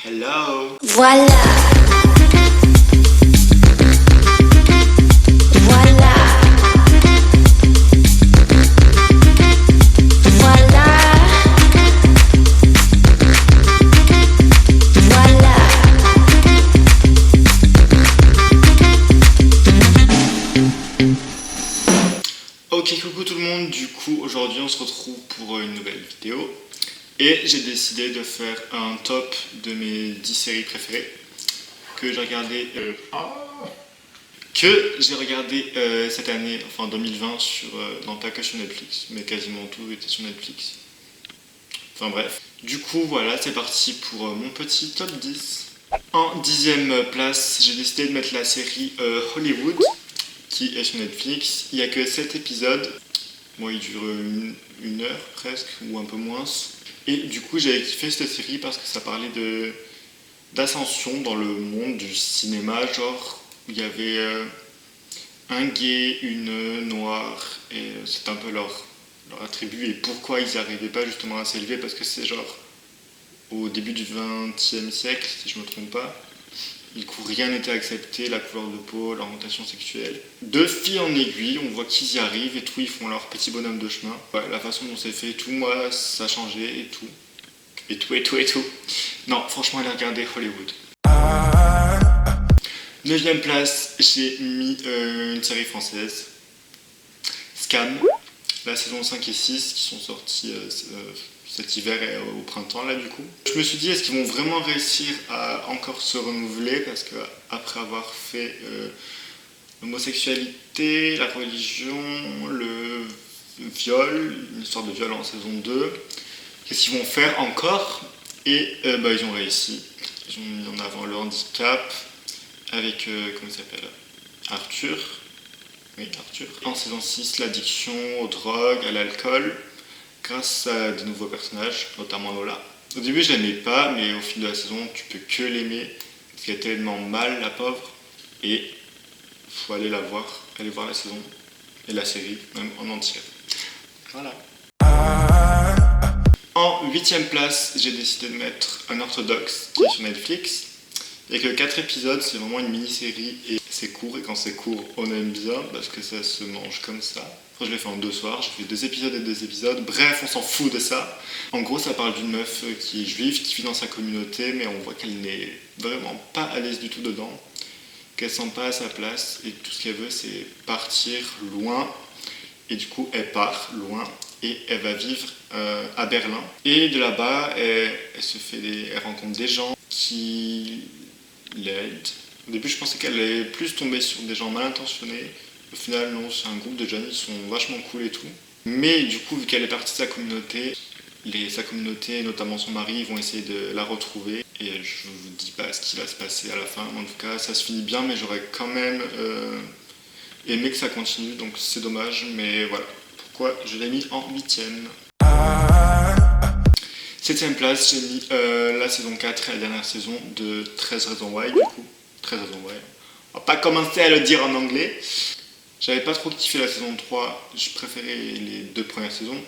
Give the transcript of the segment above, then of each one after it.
Hello. Voilà. Voilà. Voilà. Voilà. Ok, coucou tout le monde, du coup aujourd'hui on se retrouve pour une nouvelle vidéo et j'ai décidé de faire un top de mes 10 séries préférées que j'ai regardé cette année, enfin 2020 non pas que sur Netflix, mais quasiment tout était sur Netflix. Enfin bref. Du coup voilà, c'est parti pour mon petit top 10. En 10e place, j'ai décidé de mettre la série Hollywood qui est sur Netflix. Il n'y a que 7 épisodes. Bon, il dure une heure presque, ou un peu moins. Et du coup, j'avais kiffé cette série parce que ça parlait d'ascension dans le monde du cinéma. Genre, où il y avait un gay, une noire, et c'est un peu leur attribut et pourquoi ils n'y arrivaient pas justement à s'élever. Parce que c'est genre au début du XXe siècle, si je me trompe pas. Du coup, rien n'était accepté, la couleur de peau, l'orientation sexuelle. De fil en aiguille, on voit qu'ils y arrivent et tout, ils font leur petit bonhomme de chemin. Ouais, la façon dont c'est fait et tout, moi, ça a changé et tout. Et tout, et tout, et tout. Non, franchement, allez regarder Hollywood. 9e place, j'ai mis une série française. Scam, la saison 5 et 6 qui sont sorties cet hiver et au printemps là du coup. Je me suis dit est-ce qu'ils vont vraiment réussir à encore se renouveler parce que après avoir fait l'homosexualité, la religion, le viol, une histoire de viol en saison 2, qu'est-ce qu'ils vont faire encore? Et ils ont réussi. Ils ont mis en avant le handicap avec, comment il s'appelle, Arthur. Oui, Arthur. En saison 6, l'addiction aux drogues, à l'alcool, grâce à de nouveaux personnages, notamment Lola. Au début, je l'aimais pas, mais au fil de la saison, tu peux que l'aimer, parce qu'elle est tellement mal, la pauvre, et faut aller la voir, aller voir la saison, et la série, même en entière. Voilà. En 8e place, j'ai décidé de mettre Unorthodox, qui est sur Netflix. Il n'y a que 4 épisodes, c'est vraiment une mini-série et c'est court. Et quand c'est court, on aime bien parce que ça se mange comme ça. Enfin, je l'ai fait en 2 soirs, j'ai fait 2 épisodes et 2 épisodes. Bref, on s'en fout de ça. En gros, ça parle d'une meuf qui est juive, qui vit dans sa communauté, mais on voit qu'elle n'est vraiment pas à l'aise du tout dedans. Qu'elle ne sent pas à sa place et tout ce qu'elle veut, c'est partir loin. Et du coup, elle part loin et elle va vivre à Berlin. Et de là-bas, elle rencontre des gens qui l'aide. Au début, je pensais qu'elle allait plus tomber sur des gens mal intentionnés. Au final, non, c'est un groupe de jeunes, ils sont vachement cool et tout. Mais du coup, vu qu'elle est partie de sa communauté, sa communauté, notamment son mari, vont essayer de la retrouver. Et je vous dis pas ce qui va se passer à la fin. En tout cas, ça se finit bien, mais j'aurais quand même aimé que ça continue. Donc c'est dommage, mais voilà. Pourquoi je l'ai mis en 8e. 7e place, j'ai mis la saison 4 et la dernière saison de 13 raisons why, du coup. 13 raisons why. On va pas commencer à le dire en anglais. J'avais pas trop kiffé la saison 3, je préférais les 2 premières saisons.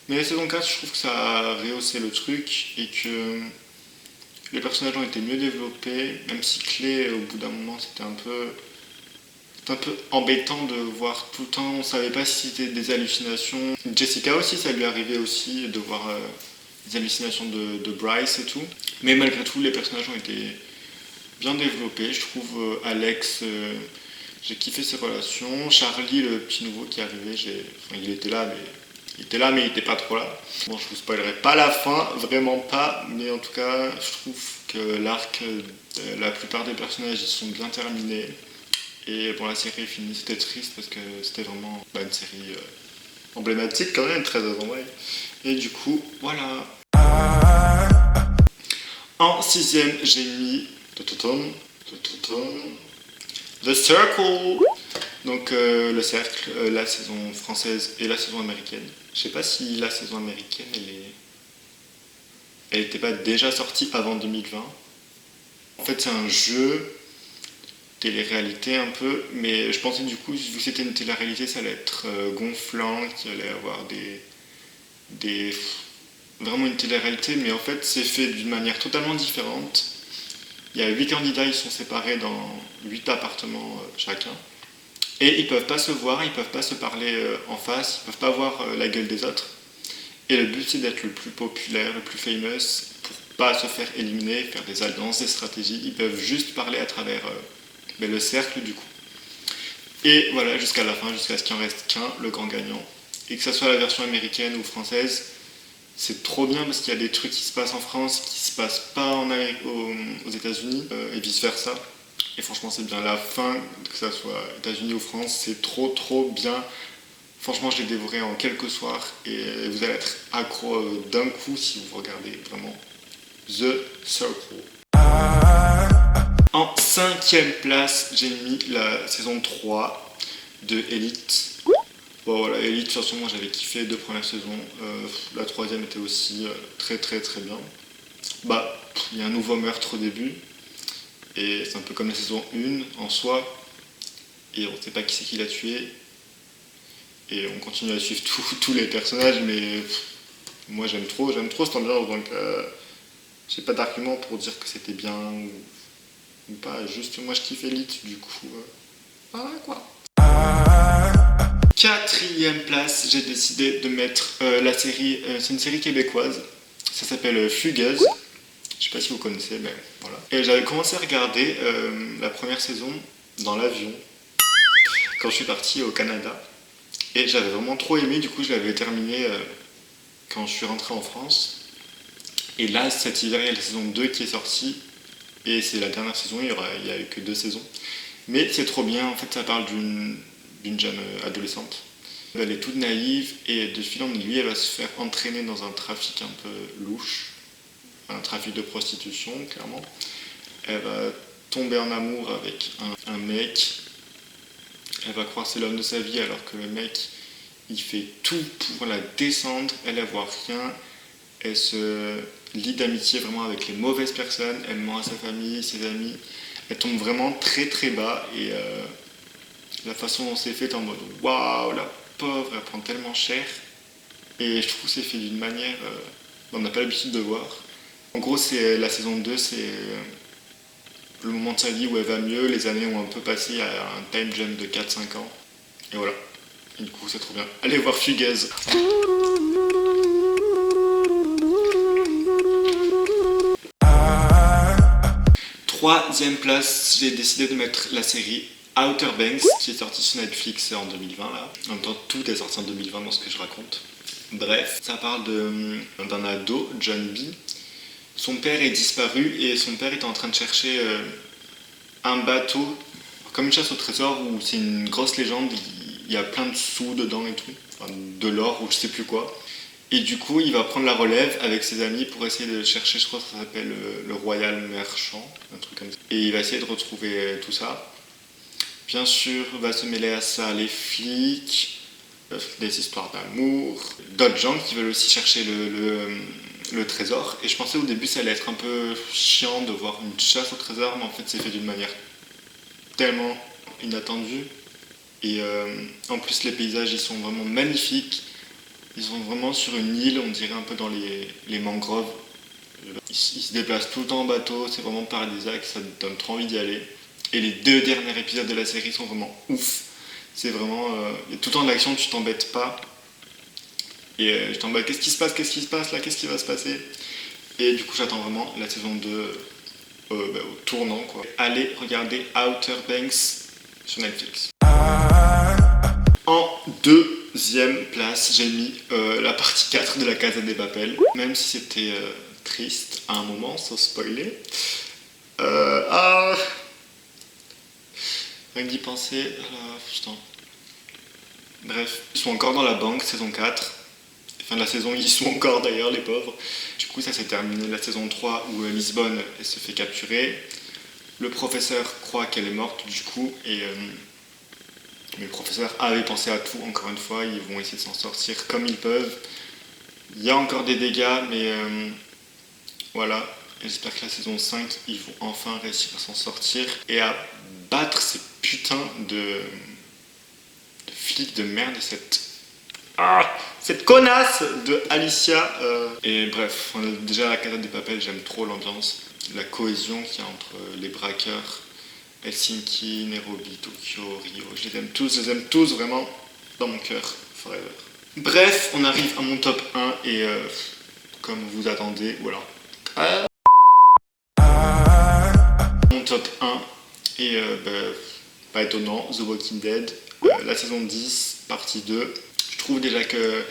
Mais la saison 4, je trouve que ça a rehaussé le truc et que les personnages ont été mieux développés. Même si Clé, au bout d'un moment, c'était un peu embêtant de voir tout le temps, on savait pas si c'était des hallucinations. Jessica aussi, ça lui arrivait aussi de voir des hallucinations de Bryce et tout. Mais malgré tout, les personnages ont été bien développés. Je trouve Alex, j'ai kiffé ses relations. Charlie, le petit nouveau qui est arrivé, il était là, mais il était pas trop là. Bon, je vous spoilerai pas la fin, vraiment pas, mais en tout cas, je trouve que l'arc de la plupart des personnages, ils sont bien terminés. Et bon, la série est finie, c'était triste parce que c'était vraiment une série emblématique quand même, très avant. Et du coup, voilà. En 6e, j'ai mis The Circle. Donc le cercle, la saison française et la saison américaine. Je sais pas si la saison américaine, elle était pas déjà sortie avant 2020. En fait, c'est un jeu télé-réalité un peu, mais je pensais du coup, vu que c'était une télé-réalité, ça allait être gonflant, qu'il allait avoir vraiment une télé-réalité, mais en fait c'est fait d'une manière totalement différente. Il y a 8 candidats, ils sont séparés dans 8 appartements chacun. Et ils peuvent pas se voir, ils peuvent pas se parler en face, ils peuvent pas voir la gueule des autres. Et le but c'est d'être le plus populaire, le plus famous, pour pas se faire éliminer, faire des alliances, des stratégies. Ils peuvent juste parler à travers le cercle du coup. Et voilà, jusqu'à la fin, jusqu'à ce qu'il en reste qu'un, le grand gagnant. Et que ce soit la version américaine ou française, c'est trop bien parce qu'il y a des trucs qui se passent en France qui se passent pas aux États-Unis et vice versa. Et franchement, c'est bien. La fin, que ce soit États-Unis ou France, c'est trop bien. Franchement, je l'ai dévoré en quelques soirs et vous allez être accro d'un coup si vous regardez vraiment The Circle. En 5e place, j'ai mis la saison 3 de Elite. Bon voilà, Elite, de toute façon, moi j'avais kiffé les 2 premières saisons. La 3e était aussi très bien. Bah, il y a un nouveau meurtre au début. Et c'est un peu comme la saison 1 en soi. Et on ne sait pas qui c'est qui l'a tué. Et on continue à suivre tous les personnages, mais moi j'aime trop cette ambiance. Donc j'ai pas d'argument pour dire que c'était bien ou pas. Juste moi je kiffe Elite, du coup. Voilà quoi. 4e place, j'ai décidé de mettre la série, c'est une série québécoise, ça s'appelle Fugueuse, je sais pas si vous connaissez, mais voilà. Et j'avais commencé à regarder la première saison dans l'avion, quand je suis parti au Canada, et j'avais vraiment trop aimé, du coup je l'avais terminé quand je suis rentré en France. Et là, cet hiver, il y a la saison 2 qui est sortie, et c'est la dernière saison, il y a eu que 2 saisons. Mais c'est trop bien, en fait ça parle d'une jeune adolescente. Elle est toute naïve et de fil en aiguille, elle va se faire entraîner dans un trafic un peu louche, un trafic de prostitution, clairement. Elle va tomber en amour avec un mec. Elle va croire que c'est l'homme de sa vie alors que le mec, il fait tout pour la descendre. Elle ne voit rien. Elle se lie d'amitié vraiment avec les mauvaises personnes. Elle ment à sa famille, ses amis. Elle tombe vraiment très bas et la façon dont c'est fait est en mode waouh, la pauvre, elle prend tellement cher. Et je trouve que c'est fait d'une manière dont on n'a pas l'habitude de voir. En gros, c'est la saison 2, c'est le moment de sa vie où elle va mieux, les années ont un peu passé à un time jump de 4-5 ans. Et voilà. Et du coup, c'est trop bien. Allez voir Fugueuse. 3e place, j'ai décidé de mettre la série Outer Banks qui est sortie sur Netflix en 2020 là. En même temps, tout est sorti en 2020 dans ce que je raconte. Bref, ça parle d'un ado, John B. Son père est disparu et son père est en train de chercher un bateau, comme une chasse au trésor où c'est une grosse légende, il y a plein de sous dedans et tout, enfin, de l'or ou je sais plus quoi. Et du coup, il va prendre la relève avec ses amis pour essayer de chercher, je crois que ça s'appelle le Royal Merchant, un truc comme ça. Et il va essayer de retrouver tout ça. Bien sûr, va se mêler à ça les flics, des histoires d'amour, d'autres gens qui veulent aussi chercher le trésor. Et je pensais au début ça allait être un peu chiant de voir une chasse au trésor, mais en fait c'est fait d'une manière tellement inattendue. Et en plus les paysages ils sont vraiment magnifiques. Ils sont vraiment sur une île, on dirait un peu dans les mangroves. Ils se déplacent tout le temps en bateau, c'est vraiment paradisiaque, ça te donne trop envie d'y aller. Et les 2 derniers épisodes de la série sont vraiment ouf. C'est vraiment... tout le temps de l'action, tu t'embêtes pas. Et je t'embête, qu'est-ce qui se passe là, qu'est-ce qui va se passer? Et du coup, j'attends vraiment la saison 2 au tournant, quoi. Allez regarder Outer Banks sur Netflix. En 2e place, j'ai mis la partie 4 de la Casa de Papel. Même si c'était triste à un moment, sans spoiler. Rien que d'y penser, putain. Bref, ils sont encore dans la banque, saison 4. Fin de la saison, ils y sont encore d'ailleurs, les pauvres. Du coup, ça s'est terminé la saison 3 où Lisbonne elle se fait capturer. Le professeur croit qu'elle est morte, du coup, mais le professeur avait pensé à tout, encore une fois. Ils vont essayer de s'en sortir comme ils peuvent. Il y a encore des dégâts, mais voilà. J'espère que la saison 5, ils vont enfin réussir à s'en sortir et à battre ces putains de flics de merde et cette connasse de Alicia. Et bref, déjà la Casa de Papel, j'aime trop l'ambiance. la cohésion qu'il y a entre les braqueurs, Helsinki, Nairobi, Tokyo, Rio. Je les aime tous vraiment dans mon cœur, forever. Bref, on arrive à mon top 1 et comme vous attendez, voilà. Mon top 1 et pas étonnant, The Walking Dead, la saison 10, partie 2. Je trouve déjà que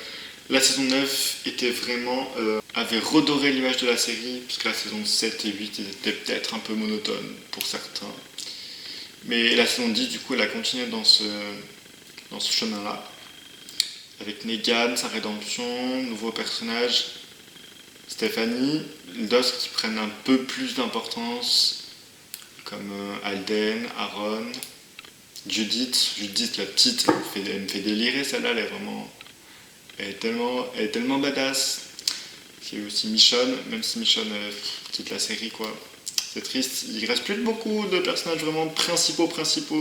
la saison 9 était vraiment, avait redoré l'image de la série, puisque la saison 7 et 8 étaient peut-être un peu monotones pour certains. Mais la saison 10, du coup, elle a continué dans ce chemin-là. Avec Negan, sa rédemption, nouveau personnage, Stephanie, d'autres qui prennent un peu plus d'importance, comme Alden, Aaron, Judith, la petite, elle me fait délirer celle-là, elle est tellement badass. Il y a aussi Michonne, même si Michonne quitte la série, quoi. C'est triste, il reste plus beaucoup de personnages vraiment principaux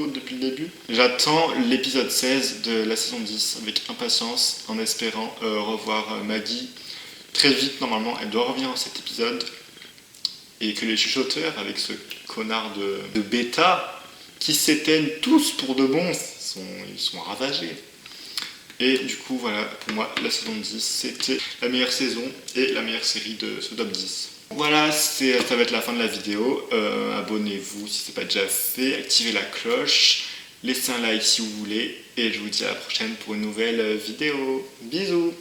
depuis le début. J'attends l'épisode 16 de la saison 10 avec impatience, en espérant revoir Maggie très vite. Normalement, elle doit revenir dans cet épisode. Et que les chuchoteurs, avec ce connard de bêta, qui s'éteignent tous pour de bon, ils sont ravagés. Et du coup, voilà, pour moi, la saison 10, c'était la meilleure saison et la meilleure série de ce top 10. Voilà, ça va être la fin de la vidéo. Abonnez-vous si ce n'est pas déjà fait, activez la cloche, laissez un like si vous voulez, et je vous dis à la prochaine pour une nouvelle vidéo. Bisous!